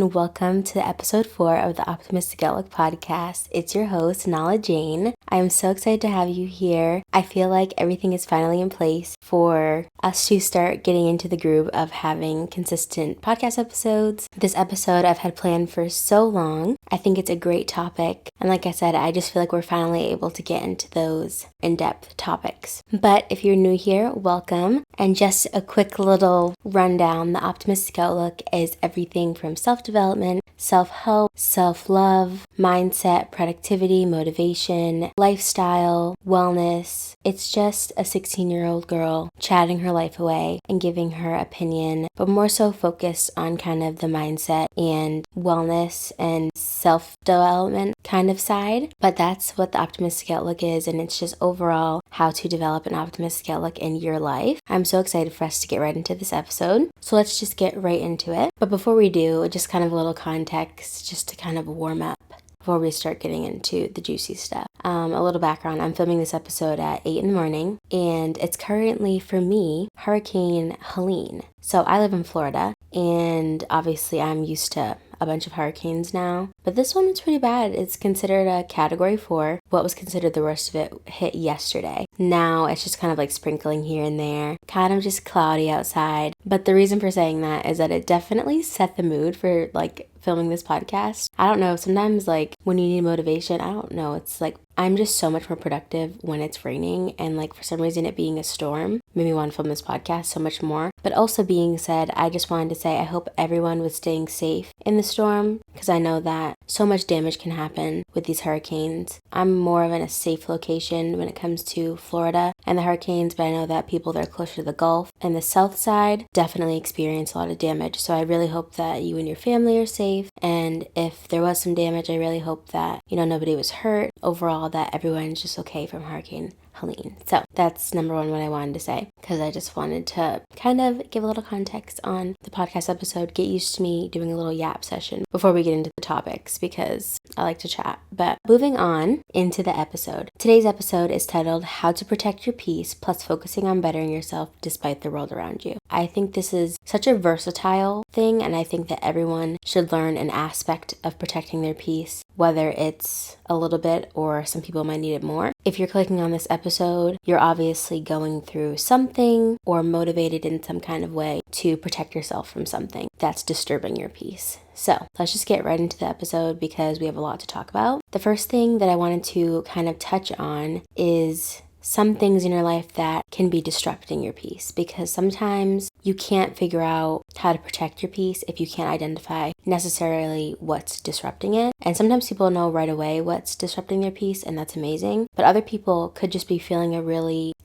and welcome to episode 4 of the Optimistic Outlook podcast. It's your host, Nala Jane. I am so excited to have you here. I feel like everything is finally in place for us to start getting into the groove of having consistent podcast episodes. This episode I've had planned for so long. I think it's a great topic. And like I said, I just feel like we're finally able to get into those in-depth topics. But if you're new here, welcome. And just a quick little rundown, the Optimistic Outlook is everything from self-development, self-help, self-love, mindset, productivity, motivation, lifestyle, wellness. It's just a 16-year-old girl chatting her life away and giving her opinion, but more so focused on kind of the mindset and wellness and self-development kind of side. But that's what the Optimistic Outlook is, and it's just overall how to develop an optimistic outlook in your life. I'm so excited for us to get right into this episode. So let's just get right into it. But before we do, just kind of a little context just to kind of warm up before we start getting into the juicy stuff. A little background, I'm filming this episode at 8 in the morning, and it's currently, for me, Hurricane Helene. So I live in Florida, and obviously I'm used to a bunch of hurricanes now, but this one is pretty bad. It's considered a category 4. What was considered the worst of it hit yesterday. Now it's just kind of like sprinkling here and there, kind of just cloudy outside. But the reason for saying that is that it definitely set the mood for like filming this podcast. I don't know, sometimes like when you need motivation, I don't know, it's like I'm just so much more productive when it's raining, and like for some reason it being a storm made me want to film this podcast so much more. But also being said, I just wanted to say I hope everyone was staying safe in the storm, because I know that so much damage can happen with these hurricanes. I'm more of in a safe location when it comes to Florida and the hurricanes, but I know that people that are closer to the Gulf and the south side definitely experience a lot of damage. So I really hope that you and your family are safe, and if there was some damage, I really hope that, nobody was hurt. Overall, that everyone's just okay from Hurricane Helene. So that's number one what I wanted to say, because I just wanted to kind of give a little context on the podcast episode, get used to me doing a little yap session before we get into the topics, because I like to chat. But moving on into the episode. Today's episode is titled How to Protect Your Peace plus Focusing on Bettering Yourself Despite the World Around You. I think this is such a versatile thing, and I think that everyone should learn an aspect of protecting their peace, whether it's a little bit or some people might need it more. If you're clicking on this episode, you're obviously going through something or motivated in some kind of way to protect yourself from something that's disturbing your peace. So let's just get right into the episode because we have a lot to talk about. The first thing that I wanted to kind of touch on is some things in your life that can be disrupting your peace, because sometimes you can't figure out how to protect your peace if you can't identify necessarily what's disrupting it. And sometimes people know right away what's disrupting their peace, and that's amazing. But other people could just be feeling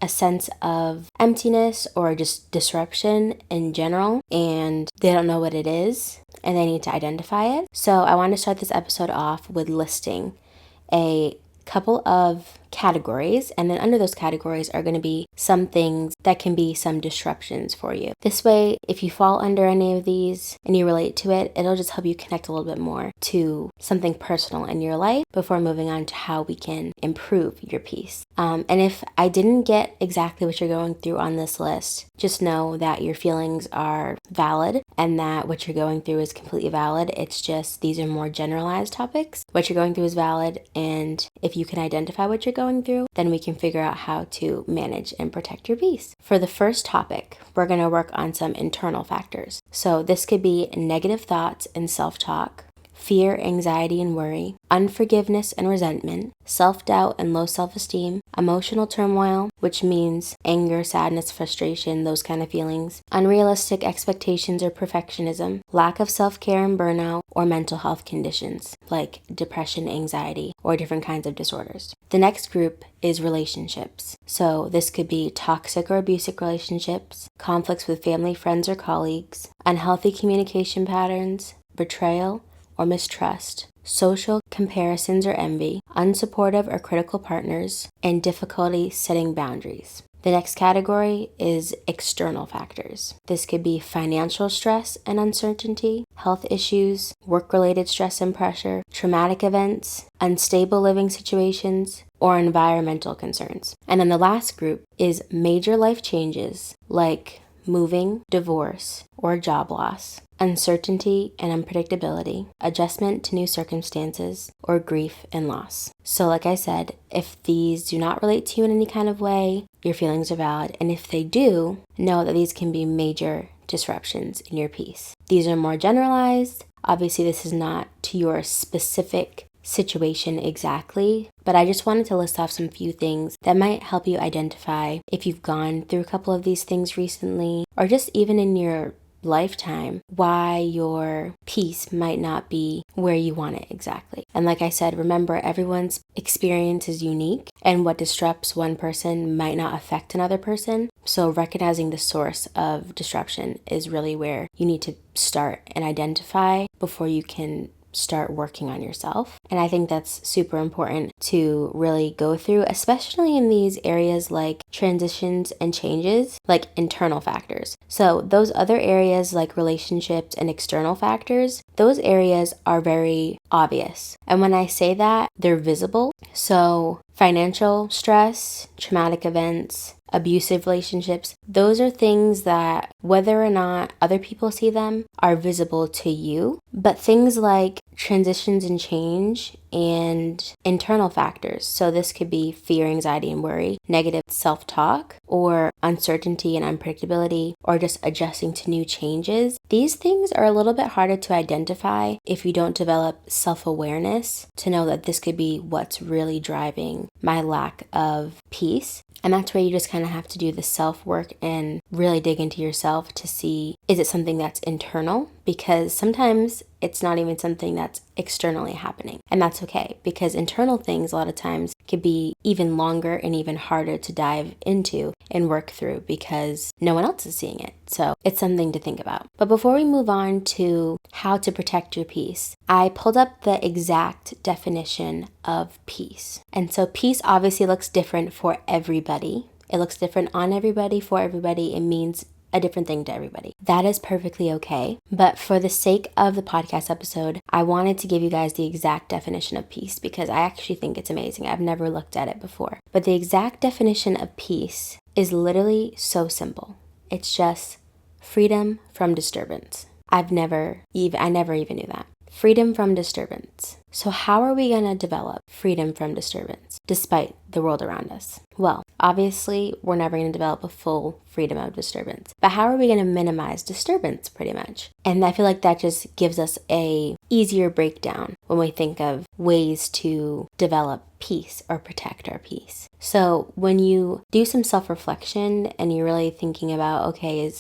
a sense of emptiness or just disruption in general, and they don't know what it is, and they need to identify it. So I want to start this episode off with listing a couple of categories, and then under those categories are going to be some things that can be some disruptions for you. This way, if you fall under any of these and you relate to it, it'll just help you connect a little bit more to something personal in your life before moving on to how we can improve your peace. And if I didn't get exactly what you're going through on this list, just know that your feelings are valid and that what you're going through is completely valid. It's just these are more generalized topics. What you're going through is valid, and if you can identify what you're going through, then we can figure out how to manage and protect your peace. For the first topic, we're going to work on some internal factors. So this could be negative thoughts and self-talk, fear, anxiety, and worry, unforgiveness and resentment, self-doubt and low self-esteem, emotional turmoil, which means anger, sadness, frustration, those kind of feelings, unrealistic expectations or perfectionism, lack of self-care and burnout, or mental health conditions like depression, anxiety, or different kinds of disorders. The next group is relationships. So this could be toxic or abusive relationships, conflicts with family, friends, or colleagues, unhealthy communication patterns, betrayal or mistrust, social comparisons or envy, unsupportive or critical partners, and difficulty setting boundaries. The next category is external factors. This could be financial stress and uncertainty, health issues, work-related stress and pressure, traumatic events, unstable living situations, or environmental concerns. And then the last group is major life changes like moving, divorce, or job loss, uncertainty and unpredictability, adjustment to new circumstances, or grief and loss. So like I said, if these do not relate to you in any kind of way, your feelings are valid. And if they do, know that these can be major disruptions in your peace. These are more generalized. Obviously, this is not to your specific situation exactly, but I just wanted to list off some few things that might help you identify if you've gone through a couple of these things recently, or just even in your lifetime, why your peace might not be where you want it exactly. And like I said, remember, everyone's experience is unique, and what disrupts one person might not affect another person. So recognizing the source of disruption is really where you need to start and identify before you can start working on yourself. And I think that's super important to really go through, especially in these areas like transitions and changes, like internal factors. So those other areas like relationships and external factors, those areas are very obvious. And when I say that, they're visible. So financial stress, traumatic events, abusive relationships, those are things that, whether or not other people see them, are visible to you. But things like transitions and change and internal factors, so this could be fear, anxiety, and worry, negative self-talk, or uncertainty and unpredictability, or just adjusting to new changes. These things are a little bit harder to identify if you don't develop self-awareness to know that this could be what's really driving my lack of peace. And that's where you just kind of have to do the self-work and really dig into yourself to see, is it something that's internal? Because sometimes it's not even something that's externally happening. And that's okay, because internal things a lot of times could be even longer and even harder to dive into and work through because no one else is seeing it. So it's something to think about. But before we move on to how to protect your peace, I pulled up the exact definition of peace. And so peace obviously looks different for everybody. It looks different on everybody, for everybody. It means a different thing to everybody. That is perfectly okay. But for the sake of the podcast episode, I wanted to give you guys the exact definition of peace because I actually think it's amazing. I've never looked at it before. But the exact definition of peace is literally so simple. It's just freedom from disturbance. I never even knew that. Freedom from disturbance. So how are we going to develop freedom from disturbance despite the world around us? Well, obviously, we're never going to develop a full freedom of disturbance. But how are we going to minimize disturbance pretty much? And I feel like that just gives us a easier breakdown when we think of ways to develop peace or protect our peace. So when you do some self-reflection and you're really thinking about, okay,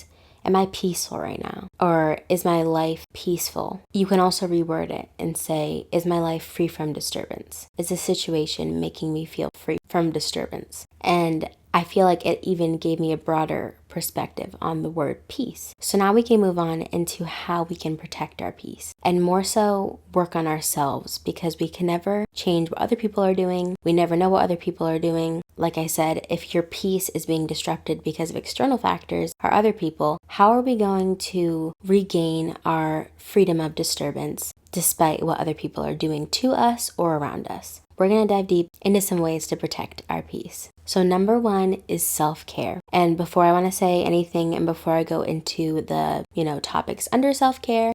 am I peaceful right now? Or is my life peaceful? You can also reword it and say, is my life free from disturbance? Is this situation making me feel free from disturbance? And I feel like it even gave me a broader perspective on the word peace. So now we can move on into how we can protect our peace and more so work on ourselves because we can never change what other people are doing. We never know what other people are doing. Like I said, if your peace is being disrupted because of external factors or other people, how are we going to regain our freedom of disturbance despite what other people are doing to us or around us? We're going to dive deep into some ways to protect our peace. So number one is self-care. And before I want to say anything and before I go into the, topics under self-care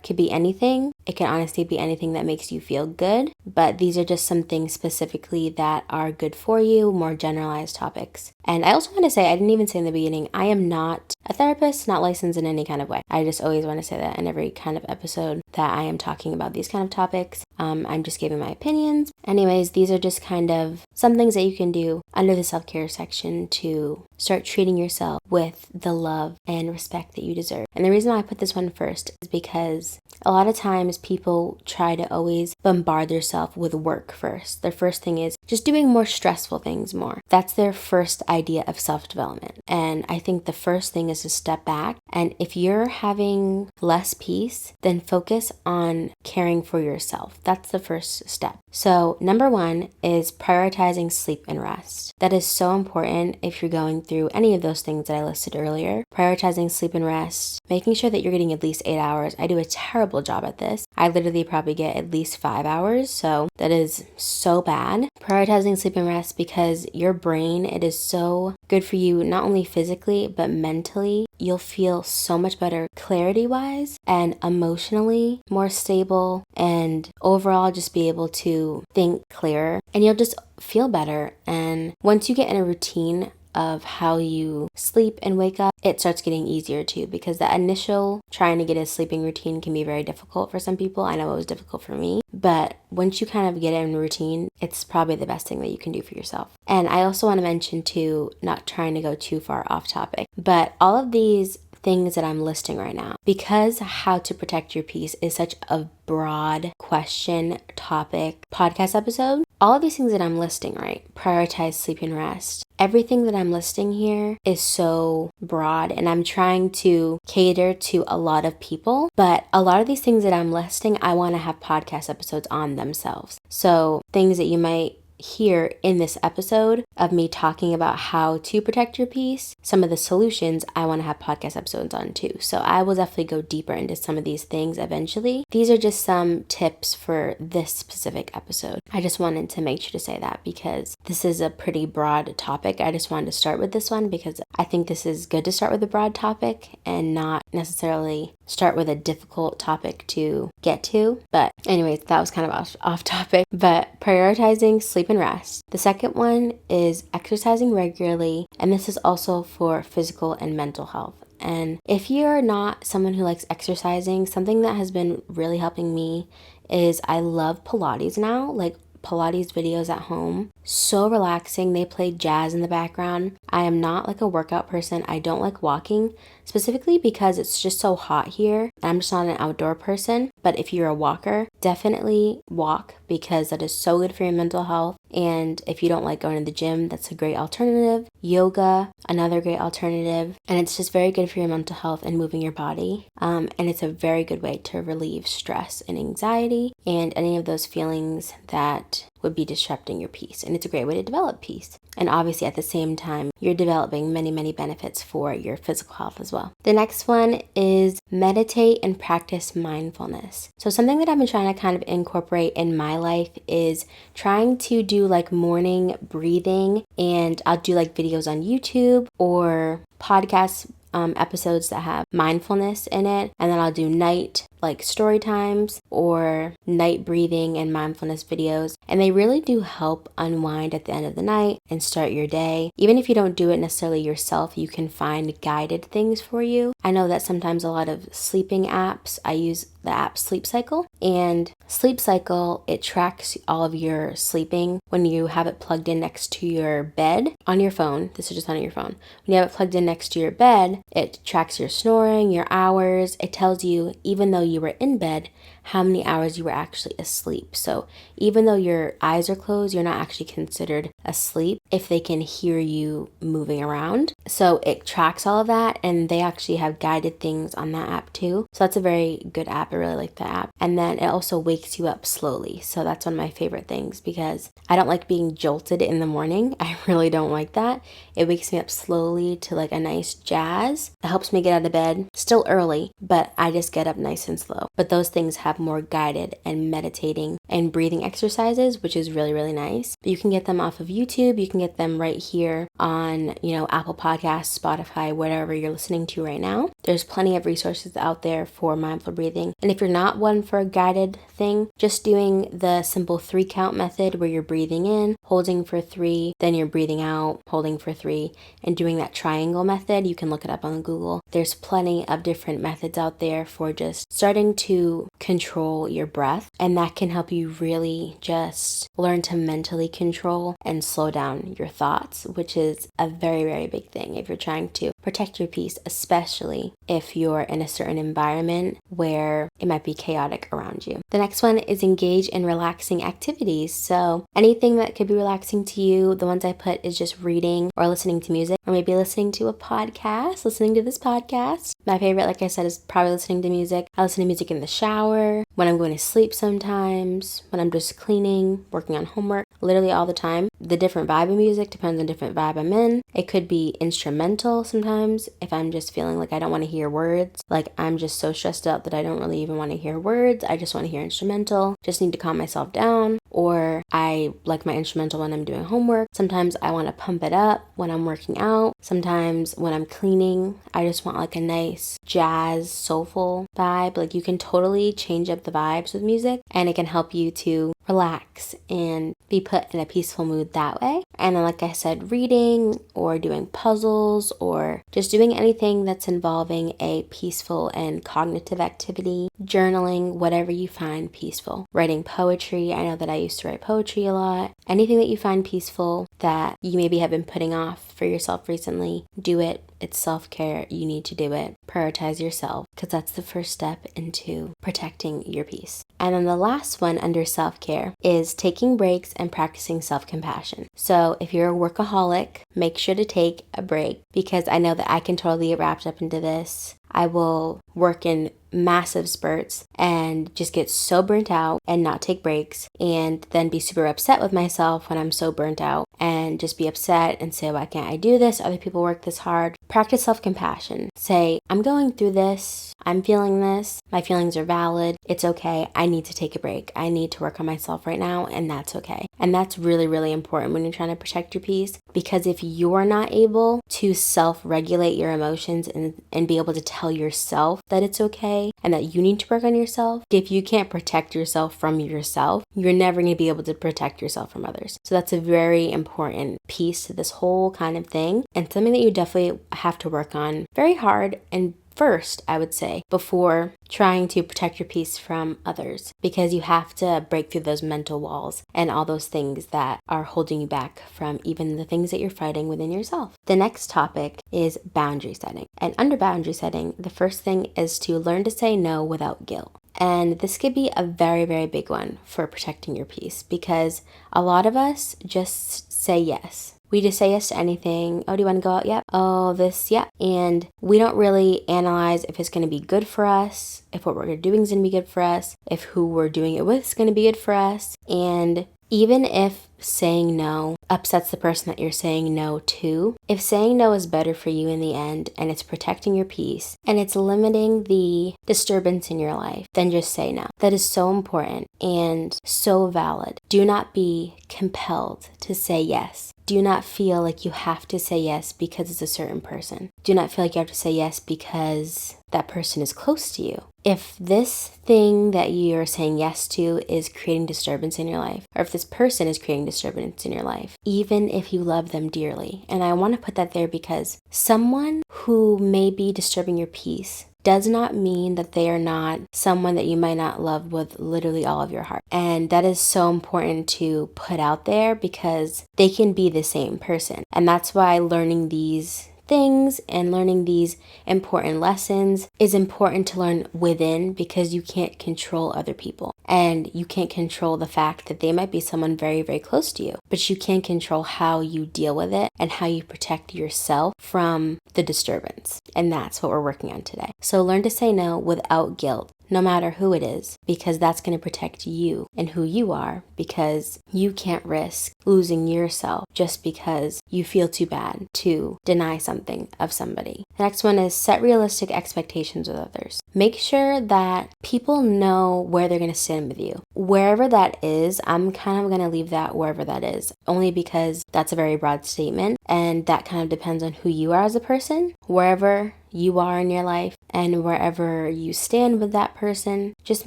could be anything. It can honestly be anything that makes you feel good. But these are just some things specifically that are good for you, more generalized topics. And I also want to say, I didn't even say in the beginning, I am not a therapist, not licensed in any kind of way. I just always want to say that in every kind of episode that I am talking about these kind of topics. I'm just giving my opinions. Anyways, these are just kind of some things that you can do under the self-care section to start treating yourself with the love and respect that you deserve. And the reason why I put this one first is because a lot of times people try to always bombard themselves with work first. Their first thing is just doing more stressful things more. That's their first idea of self-development. And I think the first thing is to step back. And if you're having less peace, then focus on caring for yourself. That's the first step. So number one is prioritizing sleep and rest. That is so important if you're going through any of those things that I listed earlier. Prioritizing sleep and rest, making sure that you're getting at least 8 hours. I do a terrible job at this. I literally probably get at least 5 hours, so that is so bad. prioritizing sleep and rest because your brain, it is so good for you, not only physically, but mentally. You'll feel so much better clarity-wise and emotionally more stable, and overall just be able to think clearer, and you'll just feel better. And once you get in a routine of how you sleep and wake up, it starts getting easier too, because the initial trying to get a sleeping routine can be very difficult for some people. I know it was difficult for me, but once you kind of get in a routine, it's probably the best thing that you can do for yourself. And I also want to mention too, not trying to go too far off topic, but all of these things that I'm listing right now, because how to protect your peace is such a broad question, topic, podcast episode, all of these things that I'm listing, right? Prioritize sleep and rest. Everything that I'm listing here is so broad, and I'm trying to cater to a lot of people, but a lot of these things that I'm listing, I want to have podcast episodes on themselves. So things that you might hear in this episode of me talking about how to protect your peace, some of the solutions, I want to have podcast episodes on too. So I will definitely go deeper into some of these things eventually. These are just some tips for this specific episode. I just wanted to make sure to say that because this is a pretty broad topic. I just wanted to start with this one because I think this is good to start with a broad topic and not necessarily start with a difficult topic to get to. But anyways, that was kind of off topic. But prioritizing sleep and rest. The second one is exercising regularly, and this is also for physical and mental health. And if you're not someone who likes exercising, something that has been really helping me is I love Pilates now, like Pilates videos at home. So relaxing. They play jazz in the background. I am not like a workout person. I don't like walking, specifically because it's just so hot here. I'm just not an outdoor person. But if you're a walker, definitely walk because that is so good for your mental health. And if you don't like going to the gym, that's a great alternative. Yoga, another great alternative. And it's just very good for your mental health and moving your body. And it's a very good way to relieve stress and anxiety and any of those feelings that would be disrupting your peace. And it's a great way to develop peace. And obviously at the same time, you're developing many, many benefits for your physical health as well. The next one is meditate and practice mindfulness. So something that I've been trying to kind of incorporate in my life is trying to do like morning breathing, and I'll do like videos on YouTube or podcasts, episodes that have mindfulness in it, and then I'll do night like story times or night breathing and mindfulness videos, and they really do help unwind at the end of the night and start your day. Even if you don't do it necessarily yourself, you can find guided things for you. I know that sometimes a lot of sleeping apps, I use the app Sleep Cycle, and Sleep Cycle, it tracks all of your sleeping when you have it plugged in next to your bed on your phone. This is just on your phone. When you have it plugged in next to your bed, it tracks your snoring, your hours. It tells you, even though you were in bed, how many hours you were actually asleep. So even though your eyes are closed, you're not actually considered asleep if they can hear you moving around. So it tracks all of that, and they actually have guided things on that app too. So that's a very good app. I really like the app. And then it also wakes you up slowly. So that's one of my favorite things because I don't like being jolted in the morning. I really don't like that. It wakes me up slowly to like a nice jazz. It helps me get out of bed. Still early, but I just get up nice and slow. But those things have more guided and meditating and breathing exercises, which is really, really nice. But you can get them off of YouTube. You can get them right here on, Apple Podcasts, Spotify, whatever you're listening to right now. There's plenty of resources out there for mindful breathing. And if you're not one for a guided thing, just doing the simple 3 count method where you're breathing in, holding for 3, then you're breathing out, holding for 3, and doing that triangle method, you can look it up on Google. There's plenty of different methods out there for just starting to control your breath, and that can help you really just learn to mentally control and slow down your thoughts, which is a very, very big thing if you're trying to protect your peace, especially if you're in a certain environment where it might be chaotic around you. The next one is engage in relaxing activities. So anything that could be relaxing to you, the ones I put is just reading or listening to music, or maybe listening to a podcast, listening to this podcast. My favorite, like I said, is probably listening to music. I listen to music in the shower, when I'm going to sleep sometimes, when I'm just cleaning, working on homework. literally all the time. The different vibe of music depends on different vibe I'm in. It could be instrumental sometimes if I'm just feeling like I don't want to hear words. Like I'm just so stressed out that I don't really even want to hear words. I just want to hear instrumental. Just need to calm myself down. Or I like my instrumental when I'm doing homework. Sometimes I want to pump it up when I'm working out. Sometimes when I'm cleaning, I just want like a nice jazz, soulful vibe. Like you can totally change up the vibes with music, and it can help you to relax and be put in a peaceful mood that way. And then, like I said, reading or doing puzzles or just doing anything that's involving a peaceful and cognitive activity, journaling, whatever you find peaceful. Writing poetry, I know that I used to write poetry a lot. Anything that you find peaceful that you maybe have been putting off for yourself recently, do it. It's self-care. You need to do it. Prioritize yourself, because that's the first step into protecting your peace. And then the last one under self-care is taking breaks and practicing self-compassion. So if you're a workaholic, make sure to take a break, because I know that I can totally get wrapped up into this. I will work in massive spurts and just get so burnt out and not take breaks, and then be super upset with myself when I'm so burnt out and just be upset and say, why can't I do this? Other people work this hard. Practice self-compassion. Say, I'm going through this. I'm feeling this. My feelings are valid. It's okay. I need to take a break. I need to work on myself right now, and that's okay. And that's really, really important when you're trying to protect your peace, because if you're not able to self-regulate your emotions and be able to tell yourself that it's okay and that you need to work on yourself, if you can't protect yourself from yourself, you're never going to be able to protect yourself from others. So that's a very important piece to this whole kind of thing, and something that you definitely have to work on very hard and first, I would say, before trying to protect your peace from others, because you have to break through those mental walls and all those things that are holding you back from even the things that you're fighting within yourself. The next topic is boundary setting. And under boundary setting, the first thing is to learn to say no without guilt. And this could be a very, very big one for protecting your peace, because a lot of us just say yes. We just say yes to anything. Oh, do you want to go out? Yep. Oh, this, yep. And we don't really analyze if it's going to be good for us, if what we're doing is going to be good for us, if who we're doing it with is going to be good for us. And even if saying no upsets the person that you're saying no to, if saying no is better for you in the end and it's protecting your peace and it's limiting the disturbance in your life, then just say no. That is so important and so valid. Do not be compelled to say yes. Do not feel like you have to say yes because it's a certain person. Do not feel like you have to say yes because that person is close to you. If this thing that you're saying yes to is creating disturbance in your life, or if this person is creating disturbance in your life, even if you love them dearly, and I want to put that there because someone who may be disturbing your peace does not mean that they are not someone that you might not love with literally all of your heart. And that is so important to put out there, because they can be the same person. And that's why learning these things and learning these important lessons is important to learn within, because you can't control other people. And you can't control the fact that they might be someone very, very close to you, but you can control how you deal with it and how you protect yourself from the disturbance. And that's what we're working on today. So learn to say no without guilt, no matter who it is, because that's going to protect you and who you are, because you can't risk losing yourself just because you feel too bad to deny something of somebody. The next one is set realistic expectations with others. Make sure that people know where they're going to stand with you. Wherever that is, I'm kind of going to leave that wherever that is, only because that's a very broad statement, and that kind of depends on who you are as a person. Wherever you are in your life and wherever you stand with that person, just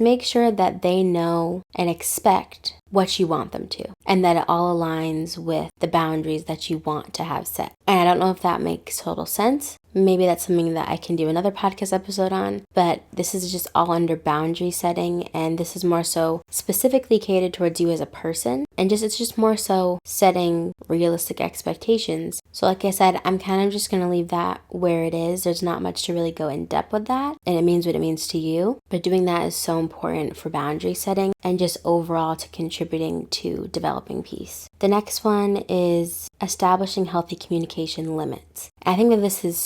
make sure that they know and expect what you want them to, and that it all aligns with the boundaries that you want to have set. And I don't know if that makes total sense. Maybe that's something that I can do another podcast episode on, but this is just all under boundary setting, and this is more so specifically catered towards you as a person, and it's just more so setting realistic expectations. So like I said, I'm kind of just going to leave that where it is. There's not much to really go in depth with that, and it means what it means to you, but doing that is so important for boundary setting and just overall to contributing to developing peace. The next one is establishing healthy communication limits. I think that this is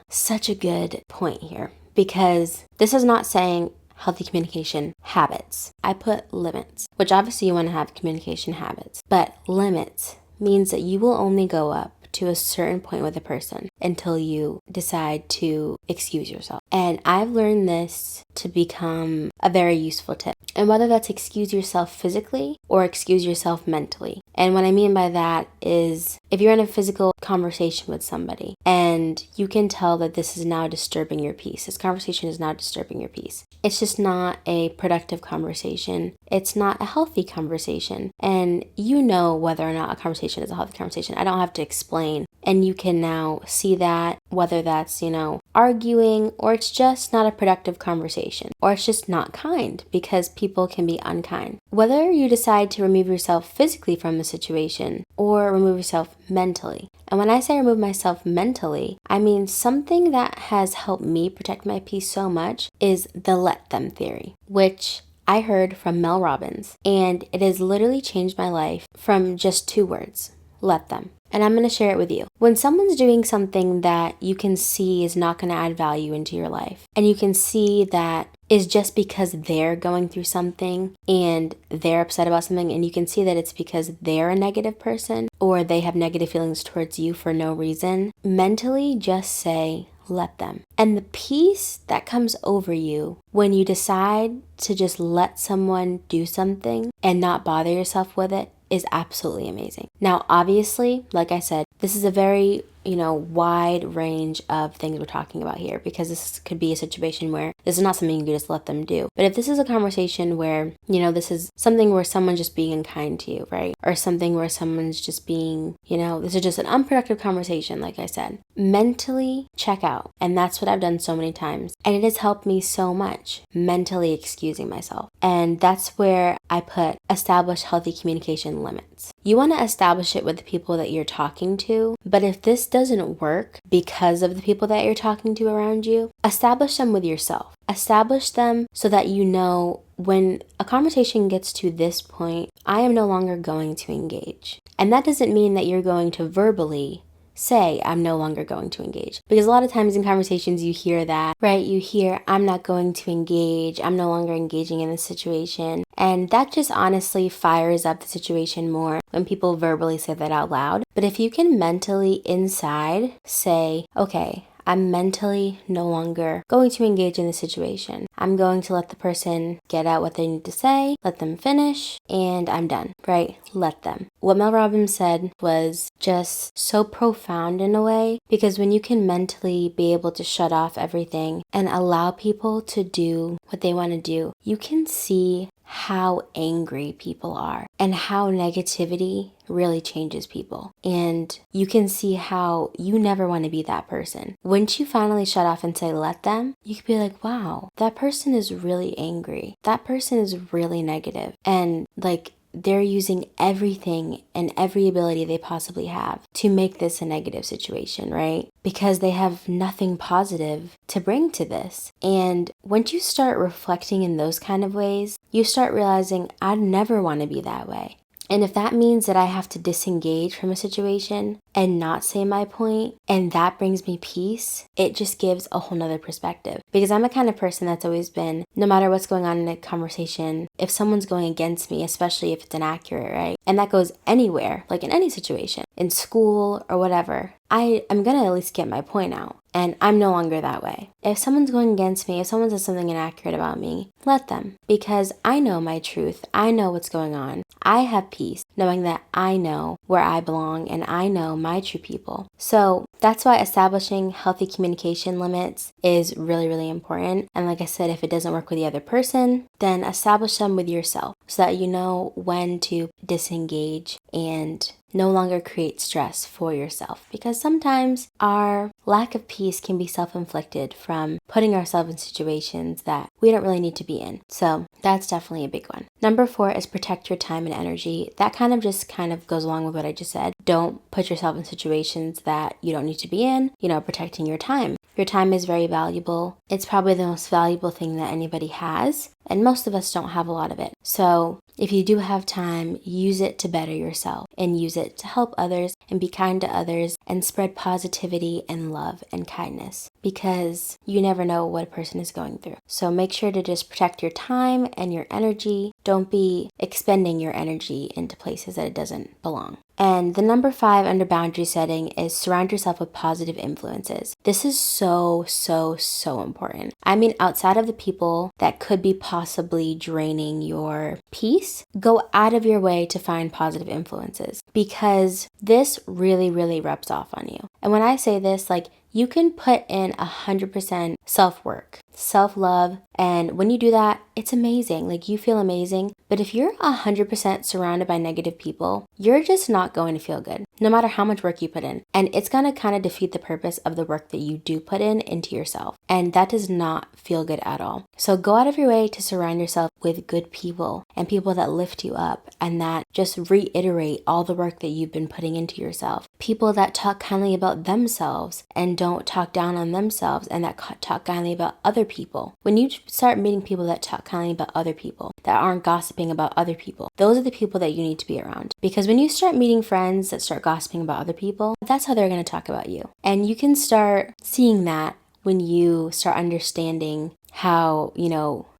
such a good point here, because this is not saying healthy communication habits. I put limits, which obviously you want to have communication habits, but limits means that you will only go up to a certain point with a person until you decide to excuse yourself. And I've learned this to become a very useful tip. And whether that's excuse yourself physically or excuse yourself mentally. And what I mean by that is if you're in a physical conversation with somebody and you can tell that this is now disturbing your peace. This conversation is now disturbing your peace. It's just not a productive conversation. It's not a healthy conversation. And you know whether or not a conversation is a healthy conversation. I don't have to explain. And you can now see that whether that's, arguing or it's just not a productive conversation or it's just not kind because people can be unkind. Whether you decide to remove yourself physically from the situation or remove yourself mentally. And when I say remove myself mentally, I mean something that has helped me protect my peace so much is the let them theory, which I heard from Mel Robbins. And it has literally changed my life from just 2 words, let them. And I'm going to share it with you. When someone's doing something that you can see is not going to add value into your life, and you can see that is just because they're going through something and they're upset about something, and you can see that it's because they're a negative person or they have negative feelings towards you for no reason, mentally just say, let them. And the peace that comes over you when you decide to just let someone do something and not bother yourself with it is absolutely amazing. Now, obviously, like I said, this is a very, wide range of things we're talking about here because this could be a situation where this is not something you just let them do. But if this is a conversation where, this is something where someone's just being unkind to you, right? Or something where someone's just being, this is just an unproductive conversation, like I said, mentally check out. And that's what I've done so many times. And it has helped me so much, mentally excusing myself. And that's where I put establish healthy communication limits. You want to establish it with the people that you're talking to, but if this doesn't work because of the people that you're talking to around you, establish them with yourself. Establish them so that you know when a conversation gets to this point, I am no longer going to engage. And that doesn't mean that you're going to verbally say, I'm no longer going to engage. Because a lot of times in conversations you hear that, right? You hear, I'm not going to engage. I'm no longer engaging in this situation. And that just honestly fires up the situation more when people verbally say that out loud. But if you can mentally inside say, okay, I'm mentally no longer going to engage in the situation. I'm going to let the person get out what they need to say, let them finish, and I'm done, right? Let them. What Mel Robbins said was just so profound in a way, because when you can mentally be able to shut off everything and allow people to do what they want to do, you can see how angry people are and how negativity really changes people. And you can see how you never want to be that person. Once you finally shut off and say, let them, you could be like, wow, that person is really angry. That person is really negative. And they're using everything and every ability they possibly have to make this a negative situation, right? Because they have nothing positive to bring to this. And once you start reflecting in those kind of ways, you start realizing, I never want to be that way. And if that means that I have to disengage from a situation and not say my point, and that brings me peace, it just gives a whole nother perspective. Because I'm the kind of person that's always been, no matter what's going on in a conversation, if someone's going against me, especially if it's inaccurate, right? And that goes anywhere, like in any situation, in school or whatever, I'm going to at least get my point out. And I'm no longer that way. If someone's going against me, if someone says something inaccurate about me, let them. Because I know my truth. I know what's going on. I have peace knowing that I know where I belong and I know my true people. So that's why establishing healthy communication limits is really, really important. And like I said, if it doesn't work with the other person, then establish them with yourself so that you know when to disengage and no longer create stress for yourself. Because sometimes our lack of peace can be self-inflicted from putting ourselves in situations that we don't really need to be in. So that's definitely a big one. Number 4 is protect your time and energy. That kind of goes along with what I just said. Don't put yourself in situations that you don't need to be in, protecting your time. Your time is very valuable. It's probably the most valuable thing that anybody has, and most of us don't have a lot of it. So if you do have time, use it to better yourself and use it to help others and be kind to others and spread positivity and love and kindness, because you never know what a person is going through. So make sure to just protect your time and your energy. Don't be expending your energy into places that it doesn't belong. And the number 5 under boundary setting is surround yourself with positive influences. This is so important. I mean, outside of the people that could be possibly draining your peace, go out of your way to find positive influences, because this really rubs off on you. And when I say this, like, you can put in 100% self-work, self-love, and when you do that, it's amazing. Like, you feel amazing. But if you're 100% surrounded by negative people, you're just not going to feel good, no matter how much work you put in. And it's going to kind of defeat the purpose of the work that you do put in into yourself. And that does not feel good at all. So go out of your way to surround yourself with good people and people that lift you up and that just reiterate all the work that you've been putting into yourself. People that talk kindly about themselves and don't talk down on themselves, and that talk kindly about other people. When you start meeting people that talk kindly about other people, that aren't gossiping about other people, those are the people that you need to be around. Because when you start meeting friends that start gossiping about other people, that's how they're going to talk about you. And you can start seeing that when you start understanding how,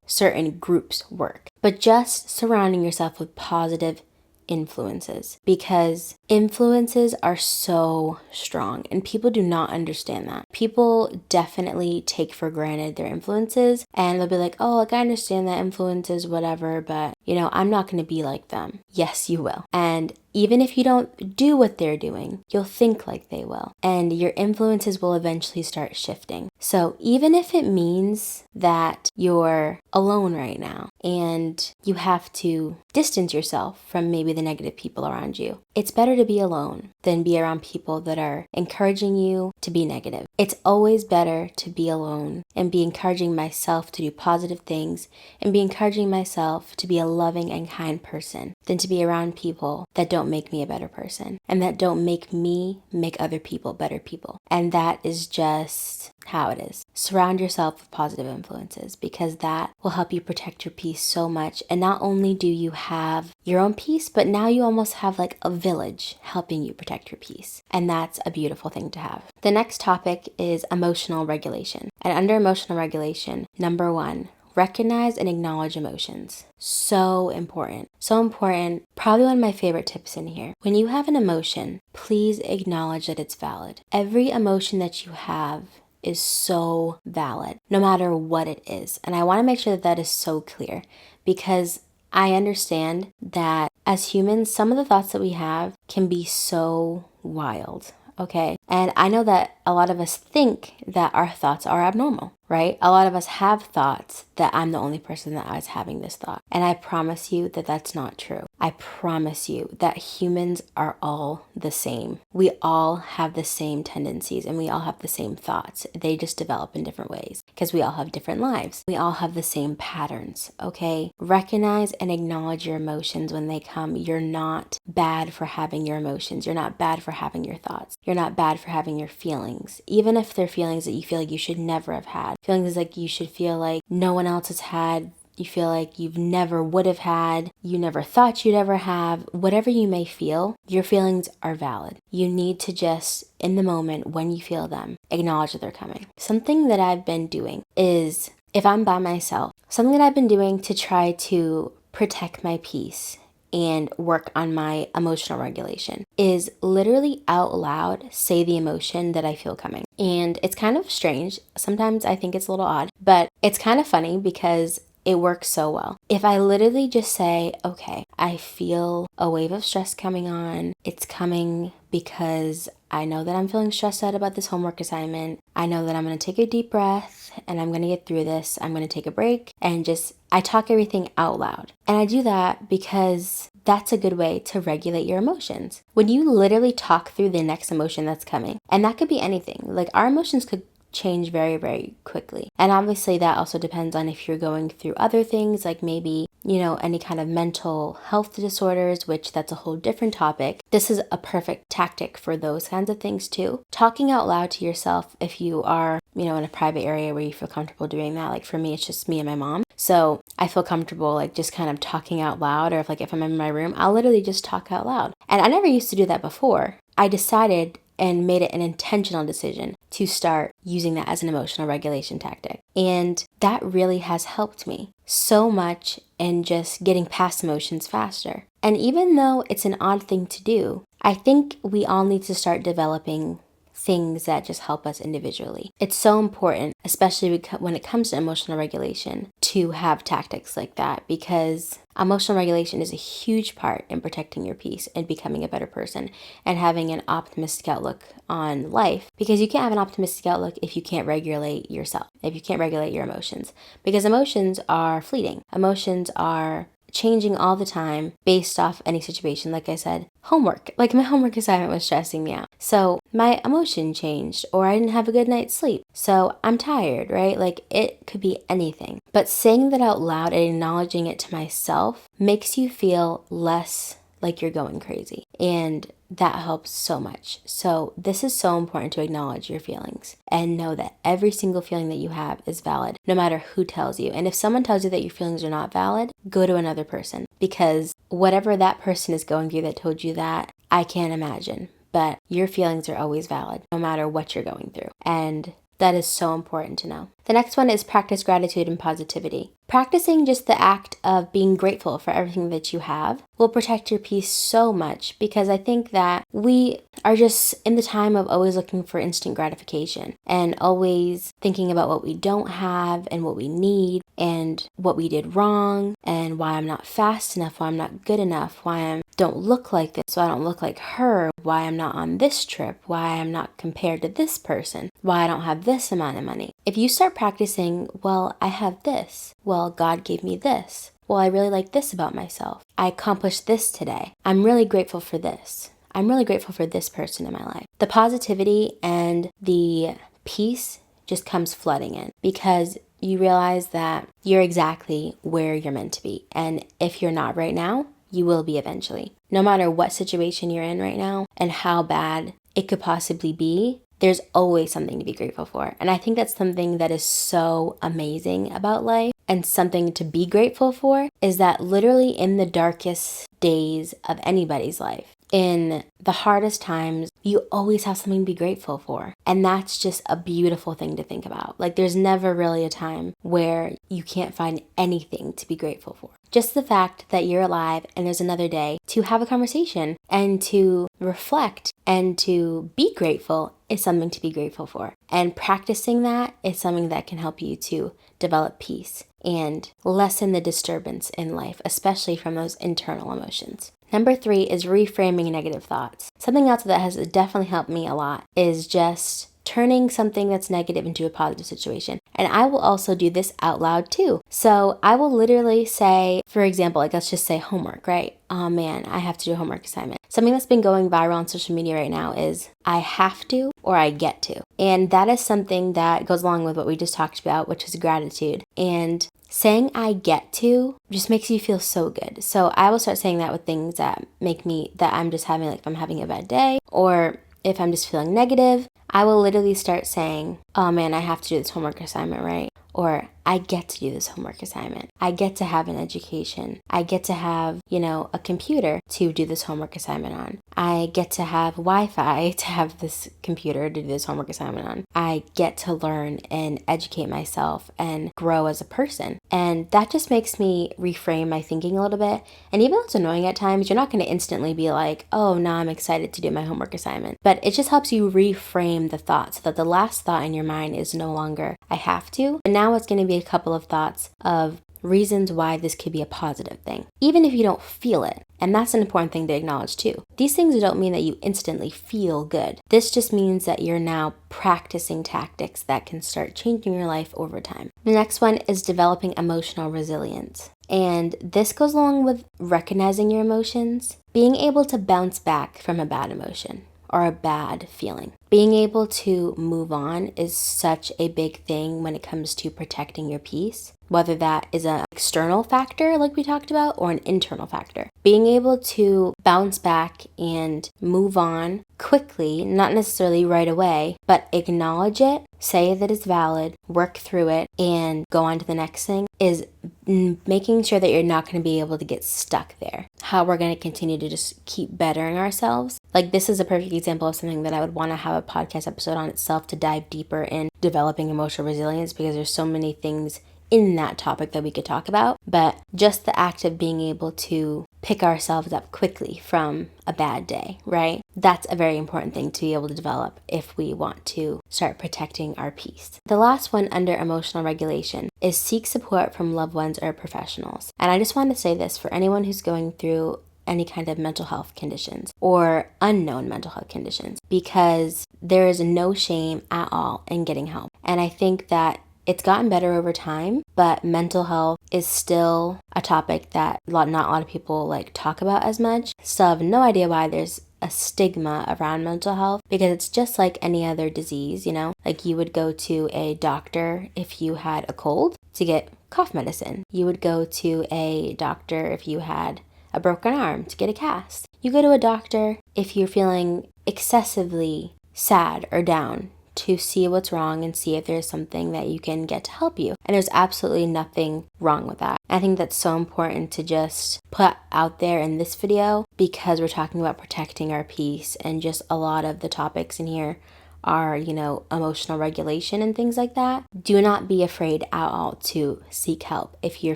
certain groups work. But just surrounding yourself with positive influences, because influences are so strong and people do not understand that. People definitely take for granted their influences and they'll be like, oh, like, I understand that influences, whatever, but I'm not going to be like them. Yes, you will. And even if you don't do what they're doing, you'll think like they will. And your influences will eventually start shifting. So even if it means that you're alone right now and you have to distance yourself from maybe the negative people around you, it's better to be alone than be around people that are encouraging you to be negative. It's always better to be alone and be encouraging myself to do positive things and be encouraging myself to be a loving and kind person than to be around people that don't make me a better person and that don't make me make other people better people. And that is just how it is. Surround yourself with positive influences, because that will help you protect your peace so much. And not only do you have your own peace, but now you almost have like a village helping you protect your peace. And that's a beautiful thing to have. The next topic is emotional regulation. And under emotional regulation, number 1, recognize and acknowledge emotions. So important. So important. Probably one of my favorite tips in here. When you have an emotion, please acknowledge that it's valid. Every emotion that you have is so valid, no matter what it is. And I want to make sure that that is so clear, because I understand that as humans, some of the thoughts that we have can be so wild. Okay. And I know that a lot of us think that our thoughts are abnormal, right? A lot of us have thoughts that I'm the only person that is having this thought. And I promise you that that's not true. I promise you that humans are all the same. We all have the same tendencies and we all have the same thoughts. They just develop in different ways because we all have different lives. We all have the same patterns, okay? Recognize and acknowledge your emotions when they come. You're not bad for having your emotions. You're not bad for having your thoughts. You're not bad for having your feelings, even if they're feelings that you feel like you should never have had. Feelings like you should feel like no one else has had. You feel like you've never would have had, you never thought you'd ever have. Whatever you may feel, your feelings are valid. You need to just, in the moment when you feel them, acknowledge that they're coming. Something that I've been doing is, if I'm by myself, something that I've been doing to try to protect my peace and work on my emotional regulation is literally out loud say the emotion that I feel coming. And it's kind of strange. Sometimes I think it's a little odd, but it's kind of funny because it works so well. If I literally just say, okay, I feel a wave of stress coming on. It's coming because I know that I'm feeling stressed out about this homework assignment. I know that I'm going to take a deep breath and I'm going to get through this. I'm going to take a break and I talk everything out loud. And I do that because that's a good way to regulate your emotions. When you literally talk through the next emotion that's coming, and that could be anything. Like our emotions could change very, very quickly. And obviously that also depends on if you're going through other things, like maybe, any kind of mental health disorders, which that's a whole different topic. This is a perfect tactic for those kinds of things too. Talking out loud to yourself if you are, in a private area where you feel comfortable doing that. Like for me, it's just me and my mom. So I feel comfortable like just kind of talking out loud, or if I'm in my room, I'll literally just talk out loud. And I never used to do that before. I decided and made it an intentional decision to start using that as an emotional regulation tactic. And that really has helped me so much in just getting past emotions faster. And even though it's an odd thing to do, I think we all need to start developing things that just help us individually. It's so important, especially when it comes to emotional regulation, to have tactics like that, because emotional regulation is a huge part in protecting your peace and becoming a better person and having an optimistic outlook on life, because you can't have an optimistic outlook if you can't regulate yourself, if you can't regulate your emotions, because emotions are fleeting. Emotions are changing all the time based off any situation. Like I said, homework. Like my homework assignment was stressing me out. So my emotion changed, or I didn't have a good night's sleep. So I'm tired, right? Like it could be anything. But saying that out loud and acknowledging it to myself makes you feel less like you're going crazy. And that helps so much. So this is so important, to acknowledge your feelings and know that every single feeling that you have is valid, no matter who tells you. And if someone tells you that your feelings are not valid, go to another person, because whatever that person is going through that told you that, I can't imagine. But your feelings are always valid, no matter what you're going through. And that is so important to know. The next one is practice gratitude and positivity. Practicing just the act of being grateful for everything that you have will protect your peace so much, because I think that we are just in the time of always looking for instant gratification and always thinking about what we don't have and what we need and what we did wrong and why I'm not fast enough, why I'm not good enough, why I don't look like this, so I don't look like her, why I'm not on this trip, why I'm not compared to this person, why I don't have this amount of money. If you start practicing, well, I have this. Well, God gave me this. Well, I really like this about myself. I accomplished this today. I'm really grateful for this. I'm really grateful for this person in my life. The positivity and the peace just comes flooding in, because you realize that you're exactly where you're meant to be. And if you're not right now, you will be eventually. No matter what situation you're in right now and how bad it could possibly be, there's always something to be grateful for. And I think that's something that is so amazing about life, and something to be grateful for, is that literally in the darkest days of anybody's life, in the hardest times, you always have something to be grateful for. And that's just a beautiful thing to think about. Like there's never really a time where you can't find anything to be grateful for. Just the fact that you're alive and there's another day to have a conversation and to reflect and to be grateful is something to be grateful for. And practicing that is something that can help you to develop peace and lessen the disturbance in life, especially from those internal emotions. Number 3 is reframing negative thoughts. Something else that has definitely helped me a lot is just turning something that's negative into a positive situation. And I will also do this out loud too. So I will literally say, for example, like let's just say homework, right? Oh man, I have to do a homework assignment. Something that's been going viral on social media right now is I have to or I get to. And that is something that goes along with what we just talked about, which is gratitude. And saying I get to just makes you feel so good. So I will start saying that with things that I'm just having, like if I'm having a bad day or if I'm just feeling negative, I will literally start saying, oh man, I have to do this homework assignment, right? Or I get to do this homework assignment. I get to have an education. I get to have, a computer to do this homework assignment on. I get to have Wi-Fi to have this computer to do this homework assignment on. I get to learn and educate myself and grow as a person. And that just makes me reframe my thinking a little bit. And even though it's annoying at times, you're not going to instantly be like, oh, now I'm excited to do my homework assignment. But it just helps you reframe the thought so that the last thought in your mind is no longer, I have to. And now it's going to be a couple of thoughts of reasons why this could be a positive thing, even if you don't feel it. And that's an important thing to acknowledge too. These things don't mean that you instantly feel good. This just means that you're now practicing tactics that can start changing your life over time. The next one is developing emotional resilience. And this goes along with recognizing your emotions, being able to bounce back from a bad emotion or a bad feeling. Being able to move on is such a big thing when it comes to protecting your peace, whether that is an external factor like we talked about or an internal factor. Being able to bounce back and move on quickly, not necessarily right away, but acknowledge it, say that it's valid, work through it, and go on to the next thing is making sure that you're not going to be able to get stuck there. How we're going to continue to just keep bettering ourselves. Like, this is a perfect example of something that I would want to have a podcast episode on itself to dive deeper in developing emotional resilience, because there's so many things in that topic that we could talk about. But just the act of being able to pick ourselves up quickly from a bad day, right? That's a very important thing to be able to develop if we want to start protecting our peace. The last one under emotional regulation is seek support from loved ones or professionals. And I just want to say this for anyone who's going through any kind of mental health conditions or unknown mental health conditions, because there is no shame at all in getting help. And I think that it's gotten better over time, but mental health is still a topic that not a lot of people talk about as much. Still have no idea why there's a stigma around mental health, because it's just like any other disease, like you would go to a doctor if you had a cold to get cough medicine. You would go to a doctor if you had a broken arm to get a cast. You go to a doctor if you're feeling excessively sad or down to see what's wrong and see if there's something that you can get to help you. And there's absolutely nothing wrong with that. I think that's so important to just put out there in this video, because we're talking about protecting our peace, and just a lot of the topics in here are, emotional regulation and things like that. Do not be afraid at all to seek help if you're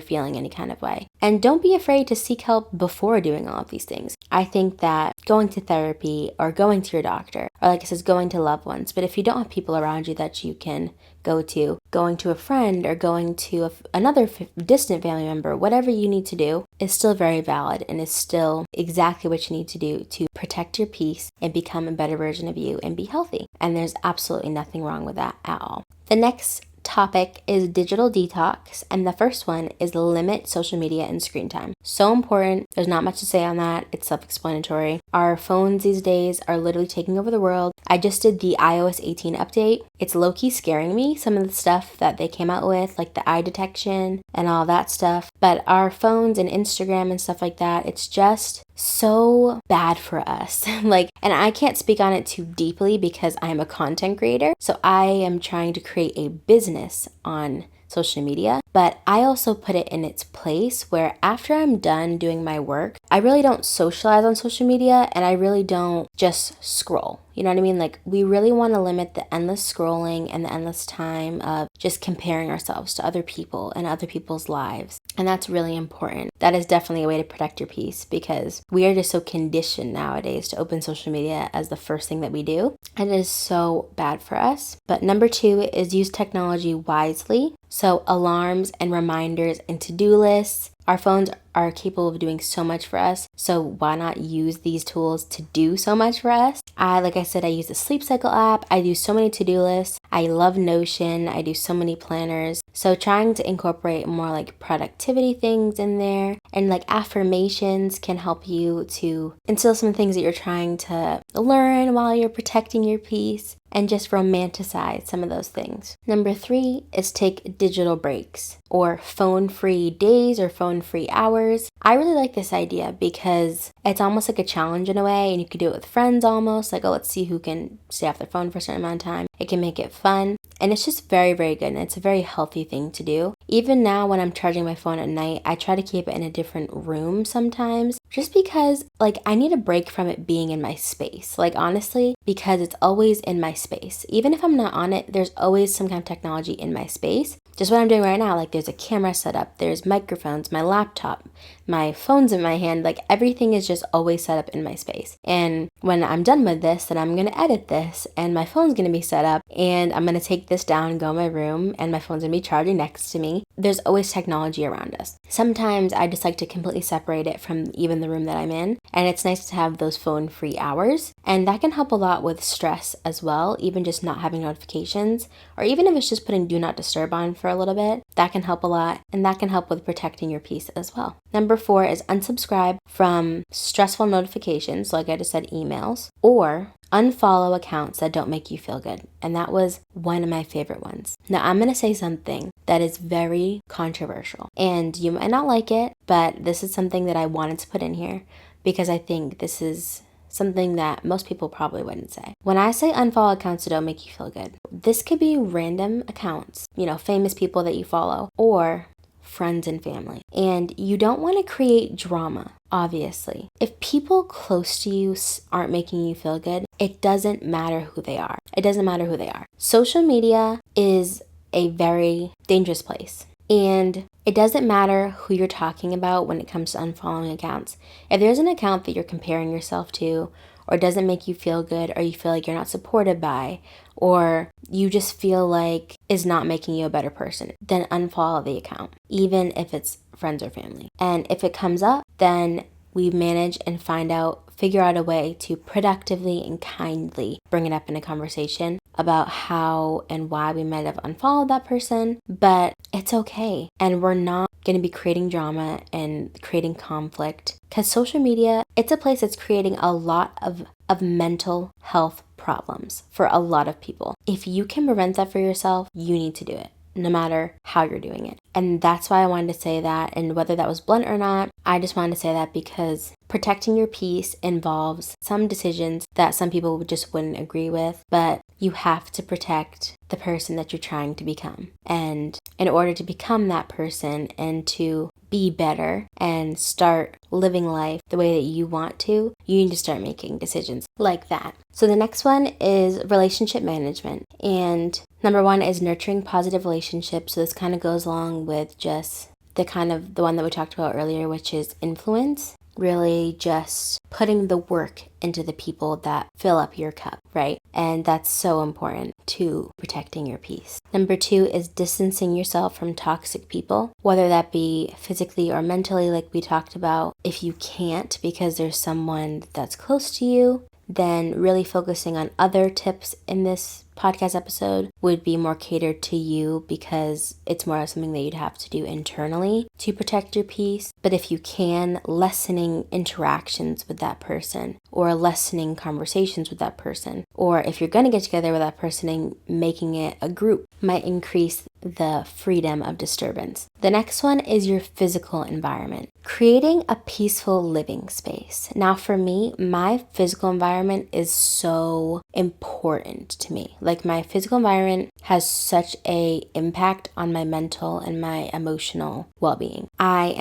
feeling any kind of way. And don't be afraid to seek help before doing all of these things. I think that going to therapy or going to your doctor, or like I said, going to loved ones, but if you don't have people around you that you can go to, going to a friend or going to another distant family member, whatever you need to do is still very valid and is still exactly what you need to do to protect your peace and become a better version of you and be healthy. And there's absolutely nothing wrong with that at all. The next topic is digital detox, and the first one is limit social media and screen time. So important. There's not much to say on that. It's self-explanatory. Our phones these days are literally taking over the world. I just did the iOS 18 update. It's low-key scaring me, some of the stuff that they came out with, like the eye detection and all that stuff. But our phones and Instagram and stuff like that, it's just so bad for us. And I can't speak on it too deeply because I'm a content creator. So I am trying to create a business on social media, but I also put it in its place where after I'm done doing my work, I really don't socialize on social media, and I really don't just scroll. You know what I mean? We really want to limit the endless scrolling and the endless time of just comparing ourselves to other people and other people's lives. And that's really important. That is definitely a way to protect your peace, because we are just so conditioned nowadays to open social media as the first thing that we do. And it is so bad for us. But number 2 is use technology wisely. So alarms and reminders and to-do lists. Our phones are capable of doing so much for us, so why not use these tools to do so much for us? Like I said, I use the Sleep Cycle app. I do so many to-do lists. I love Notion. I do so many planners. So trying to incorporate more productivity things in there, and affirmations can help you to instill some things that you're trying to learn while you're protecting your peace, and just romanticize some of those things. Number 3 is take digital breaks, or phone-free days or phone-free hours. I really like this idea because it's almost like a challenge in a way, and you could do it with friends almost, let's see who can stay off their phone for a certain amount of time. It can make it fun, and it's just very, very good, and it's a very healthy thing to do. Even now when I'm charging my phone at night, I try to keep it in a different room sometimes, just because I need a break from it being in my space. Honestly, because it's always in my space. Even if I'm not on it, there's always some kind of technology in my space. Just what I'm doing right now, there's a camera set up, there's microphones, my laptop, my phone's in my hand, everything is just always set up in my space. And when I'm done with this, then I'm gonna edit this, and my phone's gonna be set up, and I'm gonna take this down and go in my room, and my phone's gonna be charging next to me. There's always technology around us. Sometimes I just like to completely separate it from even the room that I'm in, and it's nice to have those phone-free hours. And that can help a lot with stress as well, even just not having notifications, or even if it's just putting do not disturb on for a little bit, that can help a lot, and that can help with protecting your peace as well. Number 4 is unsubscribe from stressful notifications, like I just said, emails, or unfollow accounts that don't make you feel good. And that was one of my favorite ones. Now, I'm going to say something that is very controversial, and you might not like it, but this is something that I wanted to put in here because I think this is something that most people probably wouldn't say. When I say unfollow accounts that don't make you feel good, this could be random accounts, famous people that you follow, or friends and family. And you don't want to create drama, obviously. If people close to you aren't making you feel good, it doesn't matter who they are. It doesn't matter who they are. Social media is a very dangerous place. And it doesn't matter who you're talking about when it comes to unfollowing accounts. If there's an account that you're comparing yourself to, or doesn't make you feel good, or you feel like you're not supported by, or you just feel like is not making you a better person, then unfollow the account, even if it's friends or family. And if it comes up, then we manage and figure out a way to productively and kindly bring it up in a conversation about how and why we might have unfollowed that person, but it's okay. And we're not going to be creating drama and creating conflict, because social media, it's a place that's creating a lot of mental health problems for a lot of people. If you can prevent that for yourself, you need to do it, no matter how you're doing it. And that's why I wanted to say that. And whether that was blunt or not, I just wanted to say that because protecting your peace involves some decisions that some people just wouldn't agree with, but you have to protect the person that you're trying to become. And in order to become that person and to be better and start living life the way that you want to, you need to start making decisions like that. So the next one is relationship management. And number 1 is nurturing positive relationships. So this kind of goes along with just the one that we talked about earlier, which is influence. Really just putting the work into the people that fill up your cup, right? And that's so important to protecting your peace. Number 2 is distancing yourself from toxic people, whether that be physically or mentally, like we talked about. If you can't because there's someone that's close to you, then really focusing on other tips in this podcast episode would be more catered to you, because it's more of something that you'd have to do internally to protect your peace. But if you can, lessening interactions with that person, or lessening conversations with that person, or if you're going to get together with that person and making it a group, might increase the freedom of disturbance. The next one is your physical environment. Creating a peaceful living space. Now for me, my physical environment is so important to me. Like, my physical environment has such a impact on my mental and my emotional well-being. I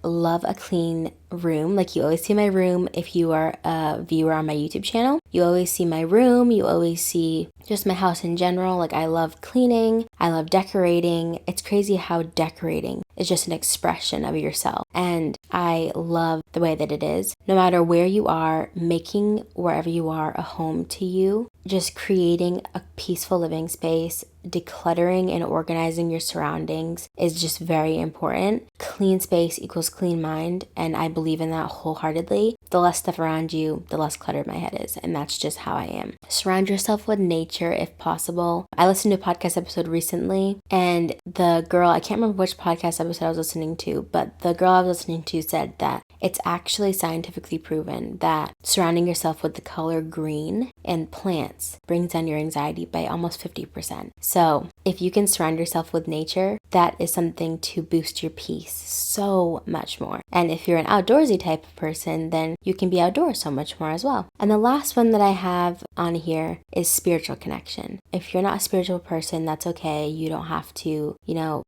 love a clean room. Like, you always see my room if you are a viewer on my YouTube channel. You always see my room. You always see just my house in general. Like, I love cleaning. I love decorating. It's crazy how decorating is just an expression of yourself. And I love the way that it is. No matter where you are, making wherever you are a home to you, just creating a peaceful living space, decluttering and organizing your surroundings is just very important. Clean space equals clean mind, and I believe in that wholeheartedly. The less stuff around you, the less cluttered my head is, and that's just how I am. Surround yourself with nature if possible. I listened to a podcast episode recently, and the girl, I can't remember which podcast episode I was listening to, but the girl I was listening to said that it's actually scientifically proven that surrounding yourself with the color green and plants brings down your anxiety by almost 50%. So if you can surround yourself with nature, that is something to boost your peace so much more. And if you're an outdoorsy type of person, then you can be outdoors so much more as well. And the last one that I have on here is spiritual connection. If you're not a spiritual person, that's okay. You don't have to,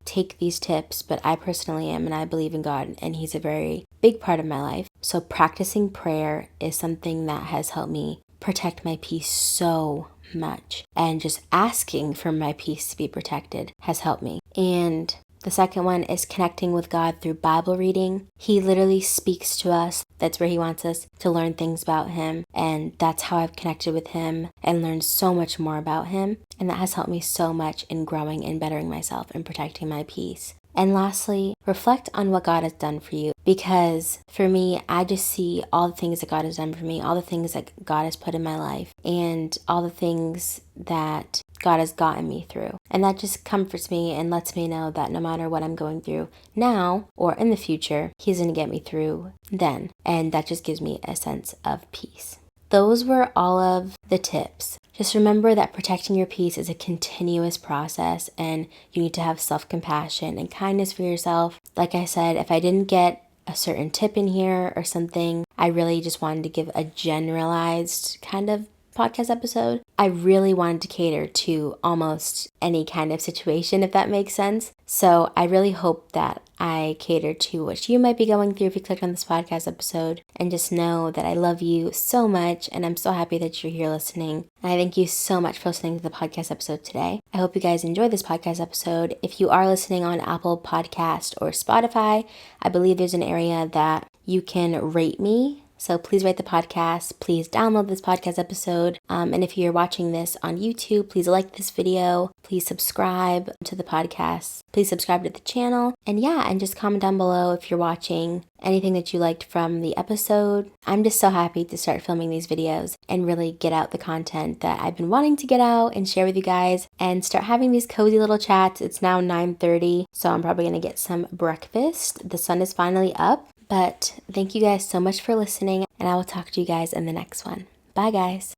take these tips, but I personally am, and I believe in God, and He's a very big part of my life. So practicing prayer is something that has helped me protect my peace so much. And just asking for my peace to be protected has helped me. And the second one is connecting with God through Bible reading. He literally speaks to us. That's where He wants us to learn things about Him. And that's how I've connected with Him and learned so much more about Him. And that has helped me so much in growing and bettering myself and protecting my peace. And lastly, reflect on what God has done for you. Because for me, I just see all the things that God has done for me, all the things that God has put in my life, and all the things that God has gotten me through. And that just comforts me and lets me know that no matter what I'm going through now or in the future, He's going to get me through then. And that just gives me a sense of peace. Those were all of the tips. Just remember that protecting your peace is a continuous process, and you need to have self-compassion and kindness for yourself. Like I said, if I didn't get a certain tip in here or something, I really just wanted to give a generalized kind of podcast episode. I really wanted to cater to almost any kind of situation, if that makes sense. So I really hope that I cater to what you might be going through if you clicked on this podcast episode, and just know that I love you so much and I'm so happy that you're here listening. And I thank you so much for listening to the podcast episode today. I hope you guys enjoyed this podcast episode. If you are listening on Apple Podcast or Spotify, I believe there's an area that you can rate me. So please rate the podcast, please download this podcast episode, and if you're watching this on YouTube, please like this video, please subscribe to the podcast, please subscribe to the channel, and just comment down below if you're watching anything that you liked from the episode. I'm just so happy to start filming these videos and really get out the content that I've been wanting to get out and share with you guys, and start having these cozy little chats. It's now 9:30, so I'm probably going to get some breakfast. The sun is finally up. But thank you guys so much for listening, and I will talk to you guys in the next one. Bye, guys.